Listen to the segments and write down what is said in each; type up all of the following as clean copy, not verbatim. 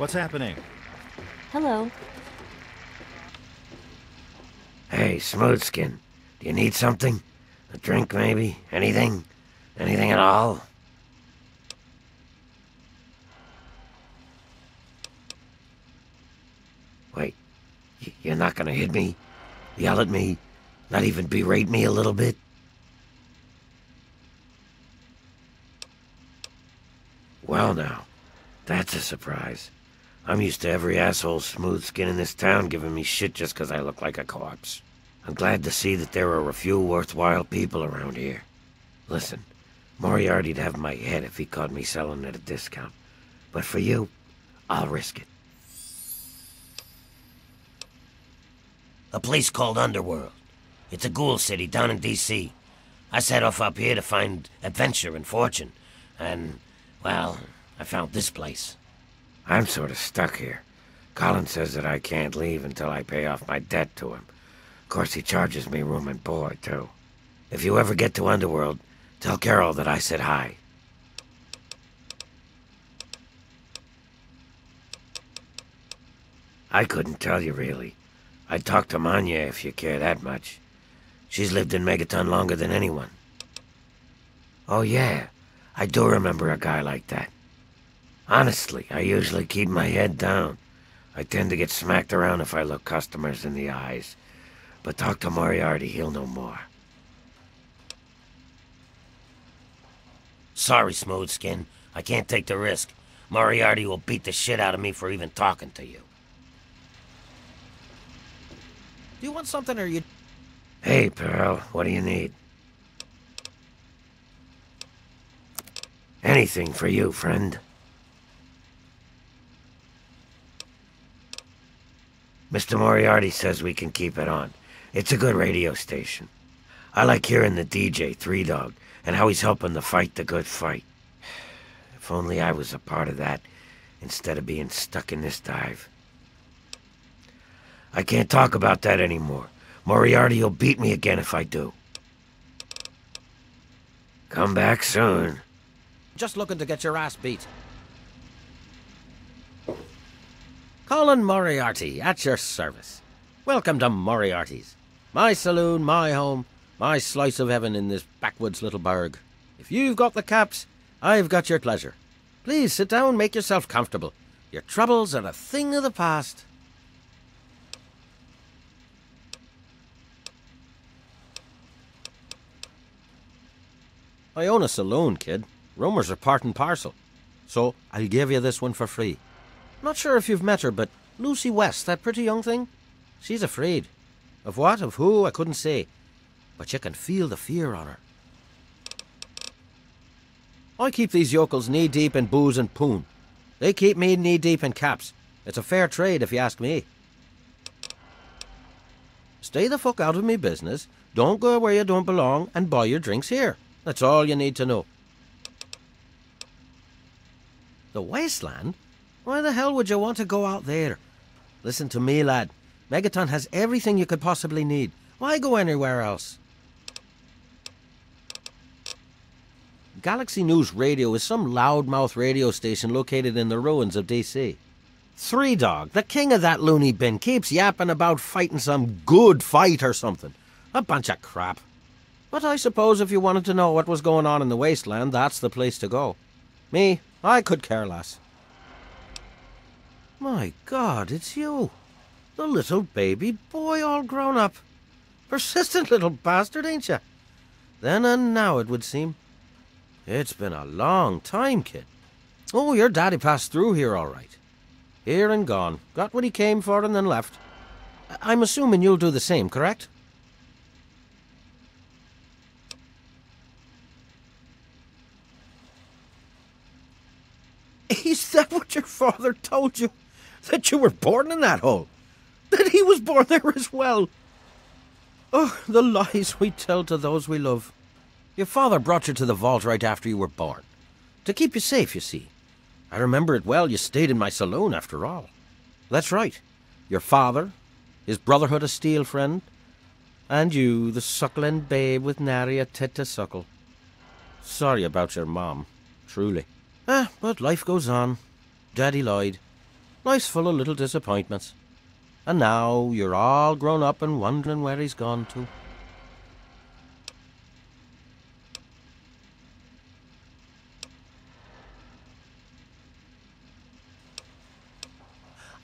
What's happening? Hello. Hey, Smoothskin. Do you need something? A drink, maybe? Anything? Anything at all? Wait. You're not gonna hit me? Yell at me? Not even berate me a little bit? Well now, that's a surprise. I'm used to every asshole Smoothskin in this town giving me shit just 'cause I look like a corpse. I'm glad to see that there are a few worthwhile people around here. Listen, Moriarty'd have my head if he caught me selling at a discount. But for you, I'll risk it. A place called Underworld. It's a ghoul city down in D.C. I set off up here to find adventure and fortune. And, well, I found this place. I'm sort of stuck here. Colin says that I can't leave until I pay off my debt to him. Of course, he charges me room and board, too. If you ever get to Underworld, tell Carol that I said hi. I couldn't tell you, really. I'd talk to Manya if you care that much. She's lived in Megaton longer than anyone. Oh, yeah. I do remember a guy like that. Honestly, I usually keep my head down. I tend to get smacked around if I look customers in the eyes. But talk to Moriarty, he'll know more. Sorry, Smoothskin. I can't take the risk. Moriarty will beat the shit out of me for even talking to you. Do you want something or you... Hey, Pearl, what do you need? Anything for you, friend. Mr. Moriarty says we can keep it on. It's a good radio station. I like hearing the DJ, Three Dog, and how he's helping to fight the good fight. If only I was a part of that, instead of being stuck in this dive. I can't talk about that anymore. Moriarty will beat me again if I do. Come back soon. Just looking to get your ass beat. Colin Moriarty, at your service. Welcome to Moriarty's. My saloon, my home, my slice of heaven in this backwoods little burg. If you've got the caps, I've got your pleasure. Please sit down, make yourself comfortable. Your troubles are a thing of the past. I own a saloon, kid. Rumors are part and parcel. So I'll give you this one for free. Not sure if you've met her, but Lucy West, that pretty young thing, she's afraid. Of what, of who, I couldn't say. But you can feel the fear on her. I keep these yokels knee-deep in booze and poon. They keep me knee-deep in caps. It's a fair trade, if you ask me. Stay the fuck out of me business, don't go where you don't belong, and buy your drinks here. That's all you need to know. The Wasteland? Why the hell would you want to go out there? Listen to me, lad. Megaton has everything you could possibly need. Why go anywhere else? Galaxy News Radio is some loudmouth radio station located in the ruins of D.C. Three Dog, the king of that loony bin, keeps yapping about fighting some good fight or something. A bunch of crap. But I suppose if you wanted to know what was going on in the Wasteland, that's the place to go. Me, I could care less. My God, it's you. The little baby boy all grown up. Persistent little bastard, ain't you? Then and now, it would seem. It's been a long time, kid. Oh, your daddy passed through here all right. Here and gone. Got what he came for and then left. I'm assuming you'll do the same, correct? Is that what your father told you? That you were born in that hole? That he was born there as well? Oh, the lies we tell to those we love. Your father brought you to the vault right after you were born. To keep you safe, you see. I remember it well, you stayed in my saloon after all. That's right. Your father, his Brotherhood of Steel friend, and you, the suckling babe with nary a tit to suckle. Sorry about your mom, truly. But life goes on. Daddy lied. Life's full of little disappointments. And now you're all grown up and wondering where he's gone to.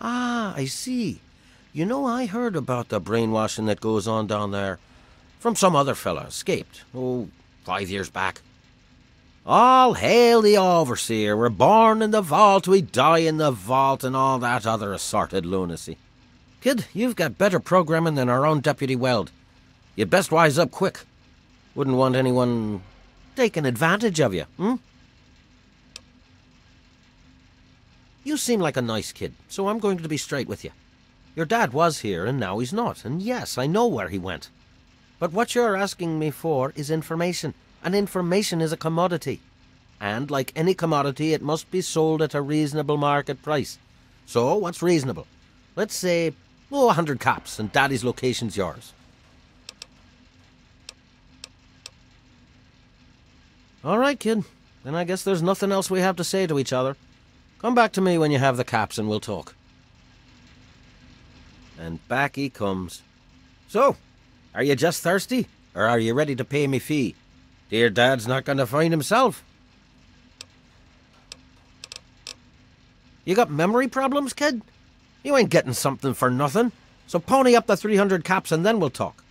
Ah, I see. You know, I heard about the brainwashing that goes on down there. From some other fella, escaped. 5 years back. All hail the overseer. We're born in the vault, we die in the vault, and all that other assorted lunacy. Kid, you've got better programming than our own Deputy Weld. You'd best wise up quick. Wouldn't want anyone taking advantage of you, You seem like a nice kid, so I'm going to be straight with you. Your dad was here, and now he's not, and yes, I know where he went. But what you're asking me for is information, and information is a commodity. And like any commodity, it must be sold at a reasonable market price. So, what's reasonable? Let's say, 100 caps, and Daddy's location's yours. All right, kid. Then I guess there's nothing else we have to say to each other. Come back to me when you have the caps and we'll talk. And back he comes. So, are you just thirsty? Or are you ready to pay me fee? Dear Dad's not going to find himself. You got memory problems, kid? You ain't getting something for nothing. So pony up the 300 caps and then we'll talk.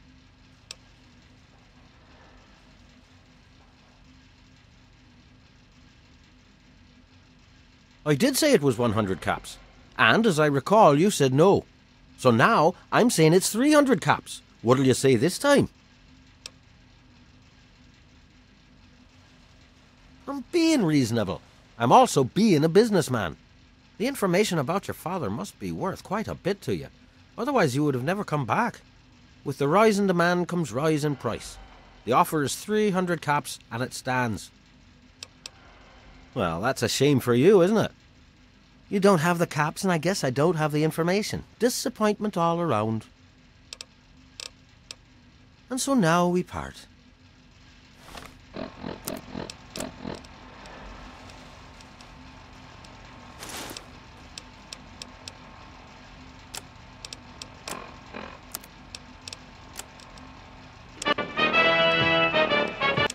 I did say it was 100 caps. And as I recall, you said no. So now, I'm saying it's 300 caps. What'll you say this time? I'm being reasonable. I'm also being a businessman. The information about your father must be worth quite a bit to you. Otherwise you would have never come back. With the rise in demand comes rise in price. The offer is 300 caps and it stands. Well, that's a shame for you, isn't it? You don't have the caps and I guess I don't have the information. Disappointment all around. And so now we part.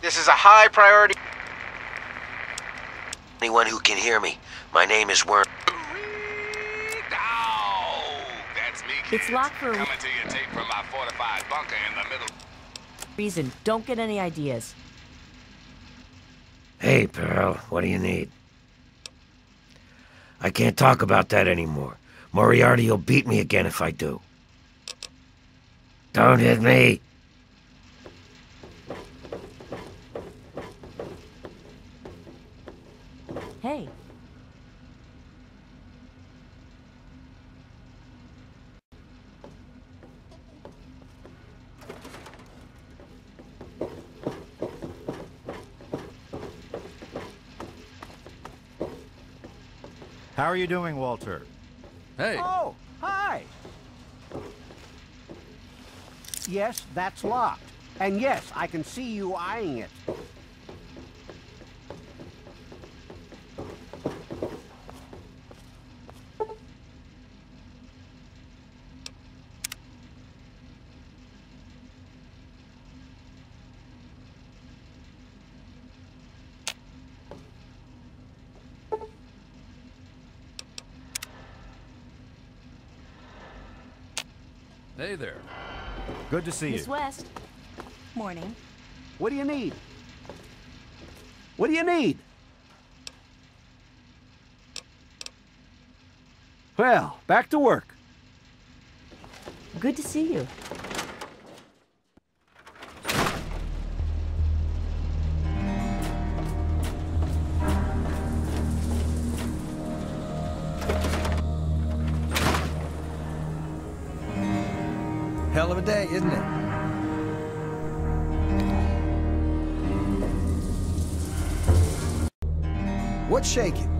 This is a high priority. Anyone who can hear me, my name is Worm. That's me, kids. It's locked for a Coming to you tape from my fortified bunker in the middle. reason. Don't get any ideas. Hey, Pearl, what do you need? I can't talk about that anymore. Moriarty will beat me again if I do. Don't hit me! Hey. How are you doing, Walter? Hey. Oh, hi. Yes, that's locked. And yes, I can see you eyeing it. Hey there. Good to see Miss you. West. Morning. What do you need? What do you need? Well, back to work. Good to see you. Hell of a day, isn't it? What's shaking?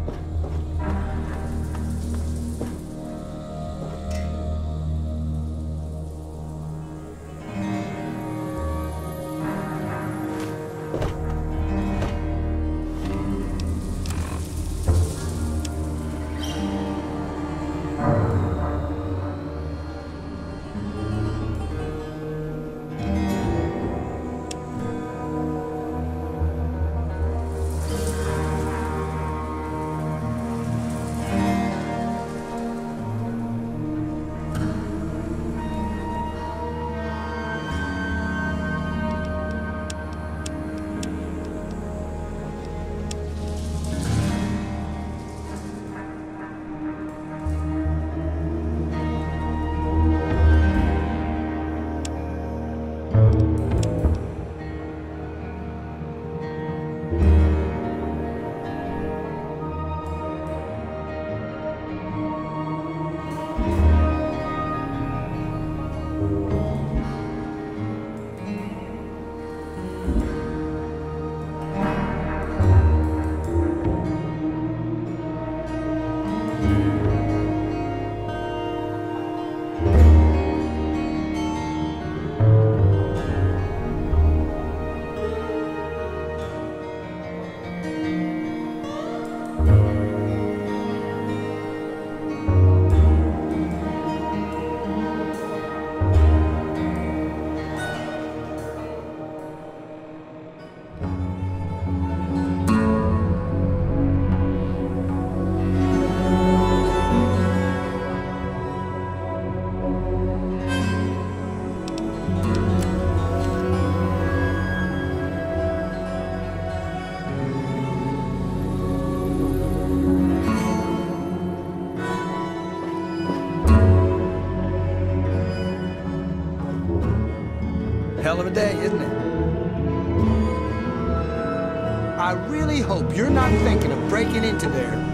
Hell of a day, isn't it? I really hope you're not thinking of breaking into there.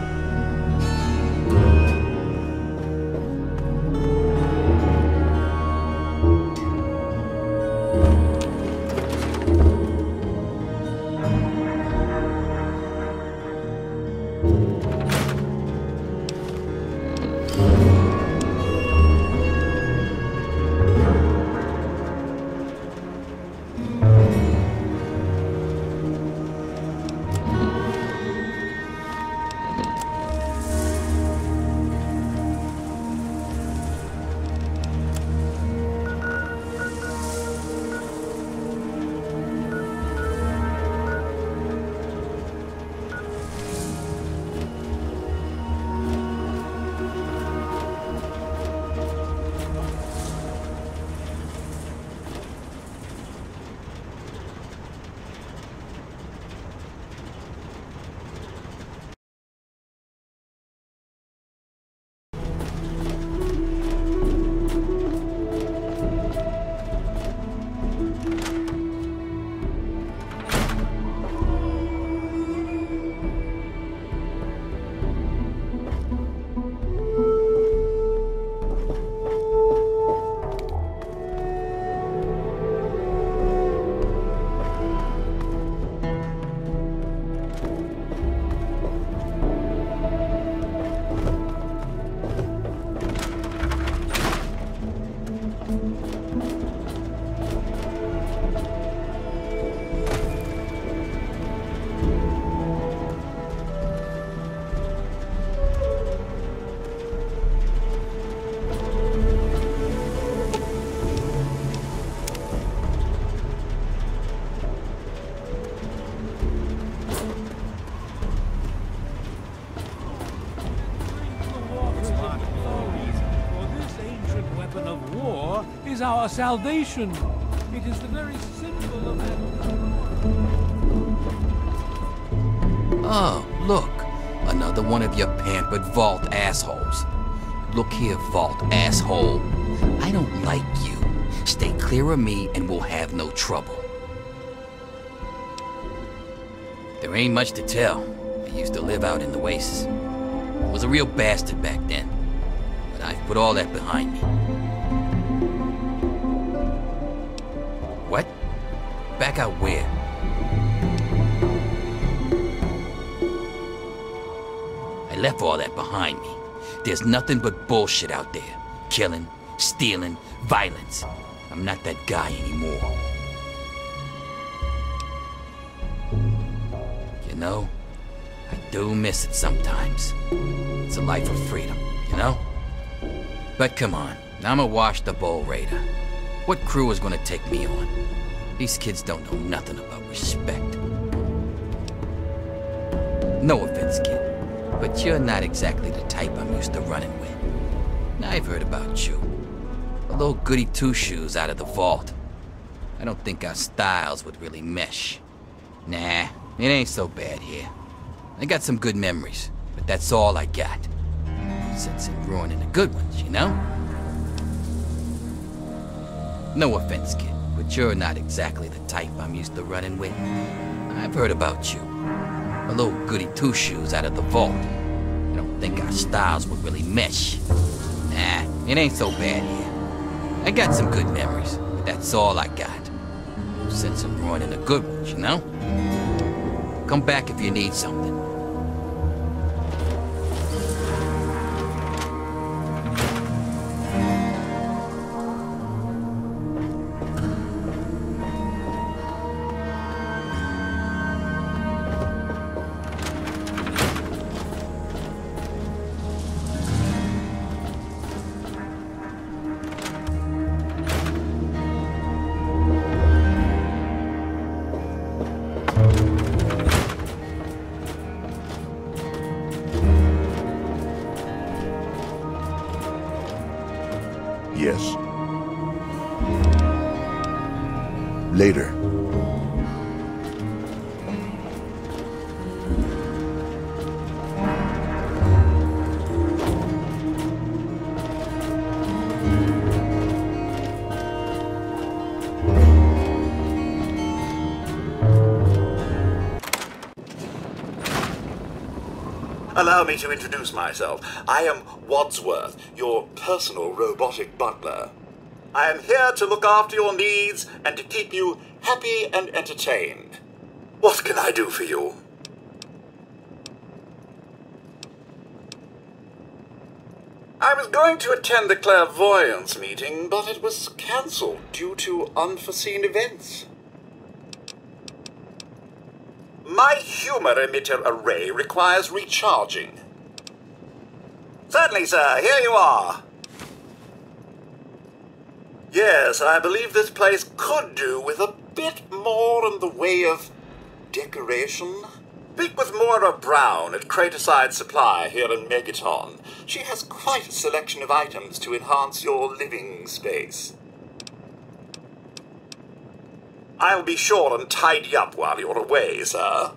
Is our salvation. It is the very symbol of that. Oh, look. Another one of your pampered vault assholes. Look here, vault asshole. I don't like you. Stay clear of me and we'll have no trouble. There ain't much to tell. I used to live out in the wastes. I was a real bastard back then. But I've put all that behind me. What? Back out where? I left all that behind me. There's nothing but bullshit out there. Killing, stealing, violence. I'm not that guy anymore. You know, I do miss it sometimes. It's a life of freedom, you know? But come on, I'm a washed-up old raider. What crew is gonna take me on? These kids don't know nothing about respect. No offense, kid, but you're not exactly the type I'm used to running with. I've heard about you. A little goody two-shoes out of the vault. I don't think our styles would really mesh. Nah, it ain't so bad here. I got some good memories, but that's all I got. Sense in ruining the good ones, you know? No offense, kid, but you're not exactly the type I'm used to running with. I've heard about you. A little goody two-shoes out of the vault. I don't think our styles would really mesh. Nah, it ain't so bad here. I got some good memories, but that's all I got. No sense in ruining the good ones, you know? Come back if you need something. Yes. Later. Allow me to introduce myself. I am Wadsworth, your personal robotic butler. I am here to look after your needs and to keep you happy and entertained. What can I do for you? I was going to attend the clairvoyance meeting, but it was cancelled due to unforeseen events. My humor emitter array requires recharging. Certainly, sir. Here you are. Yes, I believe this place could do with a bit more in the way of decoration. Speak with Moira Brown at Craterside Supply here in Megaton. She has quite a selection of items to enhance your living space. I'll be sure and tidy up while you're away, sir.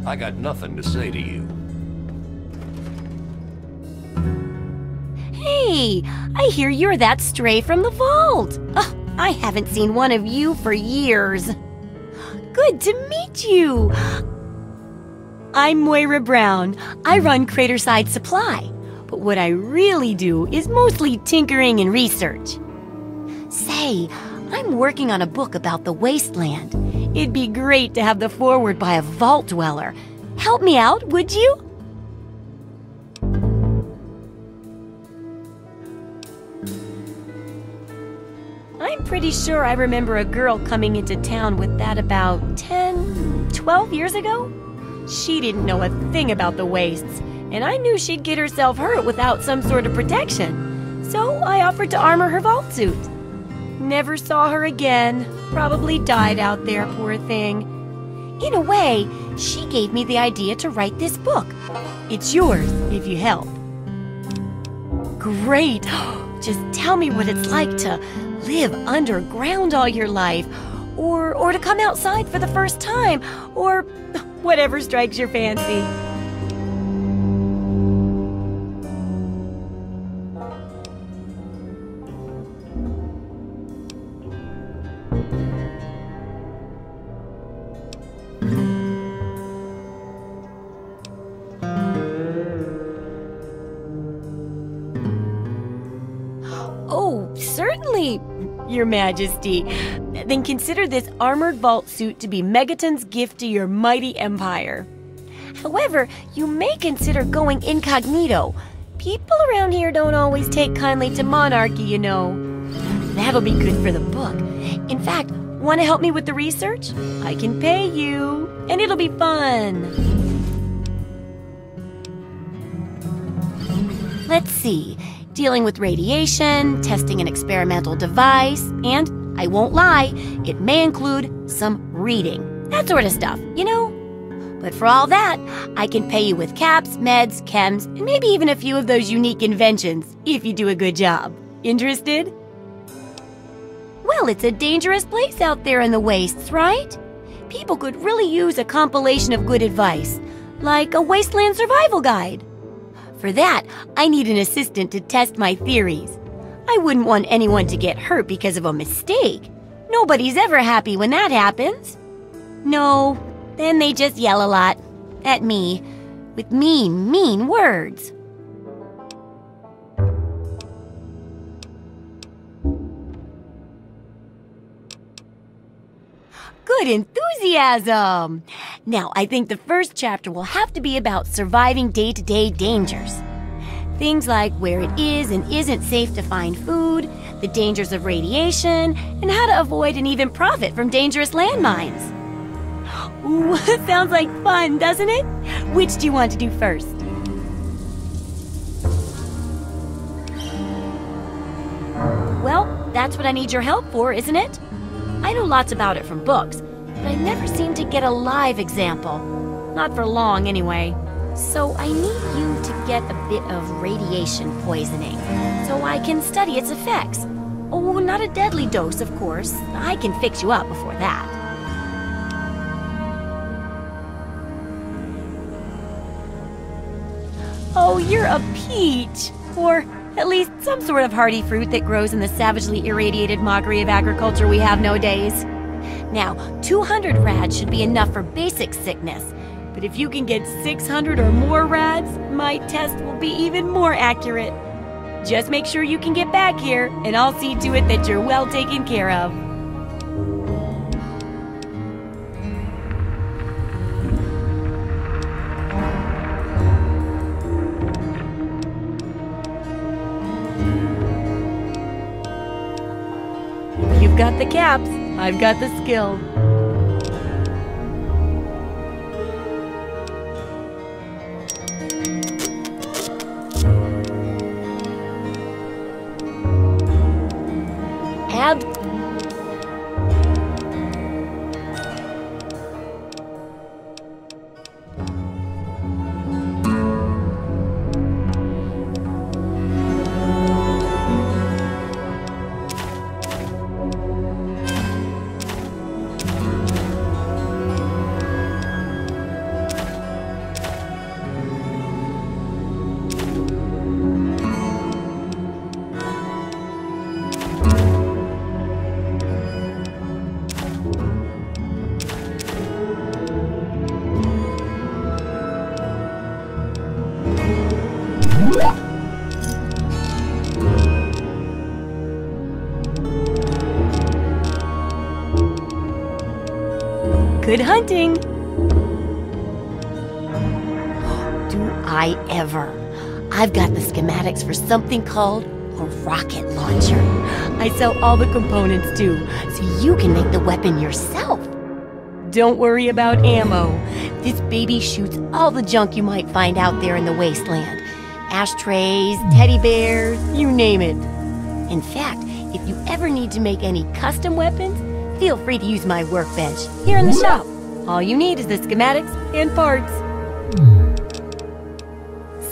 I got nothing to say to you. Hey, I hear you're that stray from the vault. I haven't seen one of you for years. Good to meet you. I'm Moira Brown. I run Craterside Supply, but what I really do is mostly tinkering and research. Say, I'm working on a book about the Wasteland. It'd be great to have the foreword by a vault dweller. Help me out, would you? I'm pretty sure I remember a girl coming into town with that about 10, 12 years ago. She didn't know a thing about the wastes, and I knew she'd get herself hurt without some sort of protection. So I offered to armor her vault suit. Never saw her again. Probably died out there, poor thing. In a way, she gave me the idea to write this book. It's yours, if you help. Great! Just tell me what it's like to live underground all your life, or to come outside for the first time, or whatever strikes your fancy. Oh, certainly, Your Majesty. Then consider this armored vault suit to be Megaton's gift to your mighty empire. However, you may consider going incognito. People around here don't always take kindly to monarchy, you know. That'll be good for the book. In fact, want to help me with the research? I can pay you, and it'll be fun. Let's see. Dealing with radiation, testing an experimental device, and, I won't lie, it may include some reading. That sort of stuff, you know? But for all that, I can pay you with caps, meds, chems, and maybe even a few of those unique inventions, if you do a good job. Interested? Well, it's a dangerous place out there in the wastes, right? People could really use a compilation of good advice, like a Wasteland Survival guide. For that, I need an assistant to test my theories. I wouldn't want anyone to get hurt because of a mistake. Nobody's ever happy when that happens. No, then they just yell a lot. At me. With mean, mean words. good enthusiasm! Now, I think the first chapter will have to be about surviving day-to-day dangers. Things like where it is and isn't safe to find food, the dangers of radiation, and how to avoid and even profit from dangerous landmines. Ooh, sounds like fun, doesn't it? Which do you want to do first? Well, that's what I need your help for, isn't it? I know lots about it from books, but I never seem to get a live example. Not for long, anyway. So I need you to get a bit of radiation poisoning, so I can study its effects. Oh, not a deadly dose, of course. I can fix you up before that. Oh, you're a peach! Or at least some sort of hardy fruit that grows in the savagely irradiated mockery of agriculture we have nowadays. Now, 200 rads should be enough for basic sickness, but if you can get 600 or more rads, my test will be even more accurate. Just make sure you can get back here, and I'll see to it that you're well taken care of. You've got the caps, I've got the skill. Good hunting! Do I ever? I've got the schematics for something called a rocket launcher. I sell all the components too, so you can make the weapon yourself. Don't worry about ammo. This baby shoots all the junk you might find out there in the wasteland. Ashtrays, teddy bears, you name it. In fact, if you ever need to make any custom weapons, feel free to use my workbench here in the shop. All you need is the schematics and parts.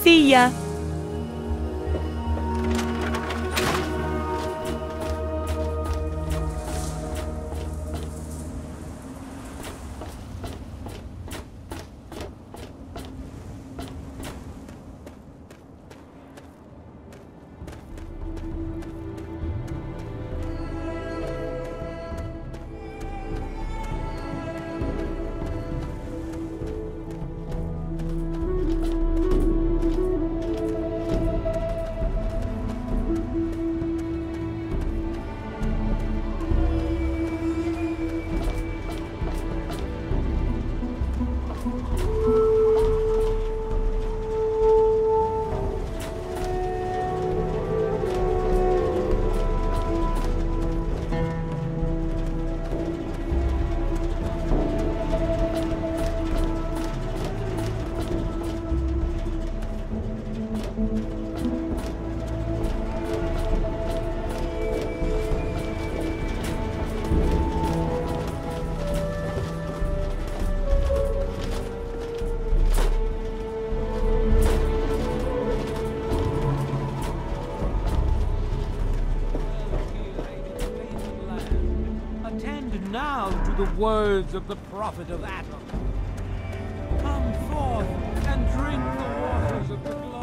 See ya! Now to the words of the prophet of Atom. Come forth and drink the waters of the glow.